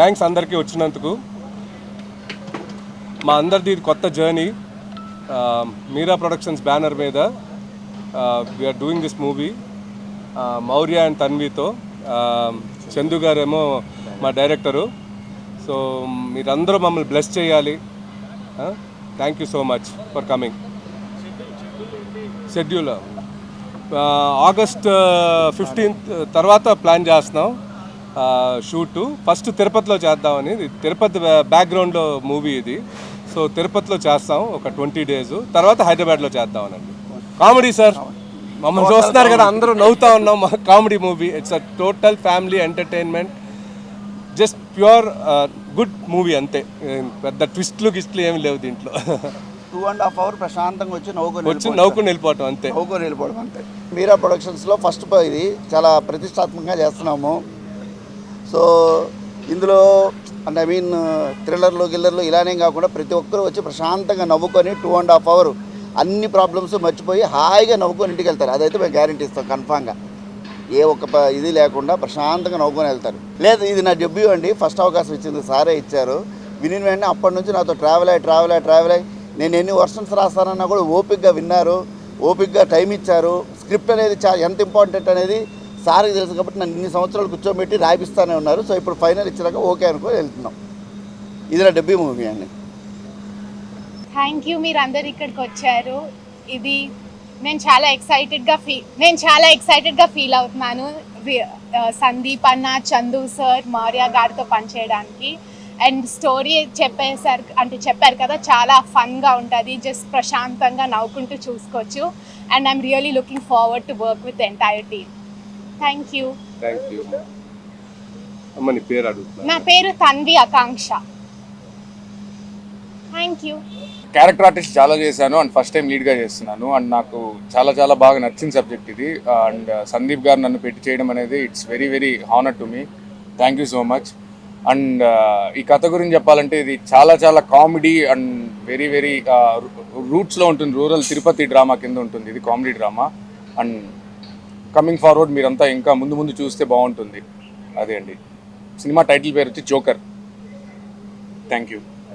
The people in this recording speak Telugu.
థ్యాంక్స్ అందరికీ వచ్చినందుకు. మా అందరిది కొత్త జర్నీ. మీరా ప్రొడక్షన్స్ బ్యానర్ మీద we are doing this movie Maurya and తన్వితో. Chandu గారేమో మా డైరెక్టరు. సో మీరందరూ మమ్మల్ని బ్లెస్ చేయాలి. Thank you so much for coming. Schedule August 15th తర్వాత ప్లాన్ చేస్తున్నాం షూటు. ఫస్ట్ తిరుపతిలో చేద్దామని. తిరుపతి బ్యాక్గ్రౌండ్లో మూవీ ఇది. సో తిరుపతిలో చేస్తాం ఒక 20 days, తర్వాత హైదరాబాద్లో చేద్దామనండి. కామెడీ సార్, మమ్మల్ని చూస్తున్నారు కదా, అందరూ నవ్వుతూ ఉన్నాం. Comedy movie. It's a total family entertainment. Just pure good movie అంతే. పెద్ద ట్విస్ట్లు గిస్ట్లు ఏమి లేవు దీంట్లో. 2.5 hours ప్రశాంతంగా వచ్చి నవ్వుకుని వెళ్ళిపోవటం అంతే. అంతే. మీరా ప్రొడక్షన్స్లో ఫస్ట్ ఇది చాలా ప్రతిష్టాత్మకంగా చేస్తున్నాము. సో ఇందులో అంటే థ్రిల్లర్లు గిల్లర్లు ఇలానే కాకుండా ప్రతి ఒక్కరూ వచ్చి ప్రశాంతంగా నవ్వుకొని 2.5 hours అన్ని ప్రాబ్లమ్స్ మర్చిపోయి హాయిగా నవ్వుకొని ఇంటికి వెళ్తారు. అదైతే మేము గ్యారంటీ ఇస్తాం కన్ఫామ్గా. ఏ ఒక్క ఇది లేకుండా ప్రశాంతంగా నవ్వుకొని వెళ్తారు. లేదు, ఇది నా డెబ్యూ అండి. ఫస్ట్ అవకాశం ఇచ్చింది సారే ఇచ్చారు. విని వెంటనే అప్పటి నుంచి నాతో ట్రావెల్ అయ్యి నేను ఎన్ని వర్షన్స్ రాస్తానన్నా కూడా ఓపిక్గా విన్నారు, ఓపిక్గా టైం ఇచ్చారు. స్క్రిప్ట్ అనేది ఎంత ఇంపార్టెంట్ అనేది సార్కి తెలుసు కాబట్టి నన్ను ఇన్ని సంవత్సరాలు కూర్చోబెట్టి రాయిపిస్తూనే ఉన్నారు. సో ఇప్పుడు ఫైనల్ ఇచ్చినాక ఓకే అనుకో వెళ్తున్నాం. ఇది నా డెబ్యూ మూవీ అండి. థ్యాంక్ యూ, మీరు అందరు ఇక్కడికి వచ్చారు. ఇది నేను చాలా ఎక్సైటెడ్గా ఫీల్ అవుతున్నాను. సందీప్ అన్న, చందు సార్, మౌర్య గారితో పనిచేయడానికి. అండ్ స్టోరీ చెప్పారు కదా, చాలా ఫన్గా ఉంటుంది. జస్ట్ ప్రశాంతంగా నవ్వుకుంటూ చూసుకోవచ్చు. And I'm really looking forward to work with the entire team. Thank you. నా పేరు Tanvi Akanksha. Thank you. Character artist చాలా చేశాను అండ్ ఫస్ట్ టైం లీడ్గా చేస్తున్నాను. అండ్ నాకు చాలా చాలా బాగా నచ్చిన సబ్జెక్ట్ ఇది. అండ్ సందీప్ గారు నన్ను పెట్టి చేయడం అనేది it's very very honour to me. Thank you so much. And ఈ కథ గురించి చెప్పాలంటే ఇది చాలా చాలా కామెడీ అండ్ వెరీ వెరీ రూట్స్లో ఉంటుంది. రూరల్ తిరుపతి డ్రామా కింద ఉంటుంది. ఇది comedy drama. And coming forward మీరంతా ఇంకా ముందు చూస్తే బాగుంటుంది. అదే అండి. సినిమా టైటిల్ పేరు వచ్చి జోకర్. Thank you.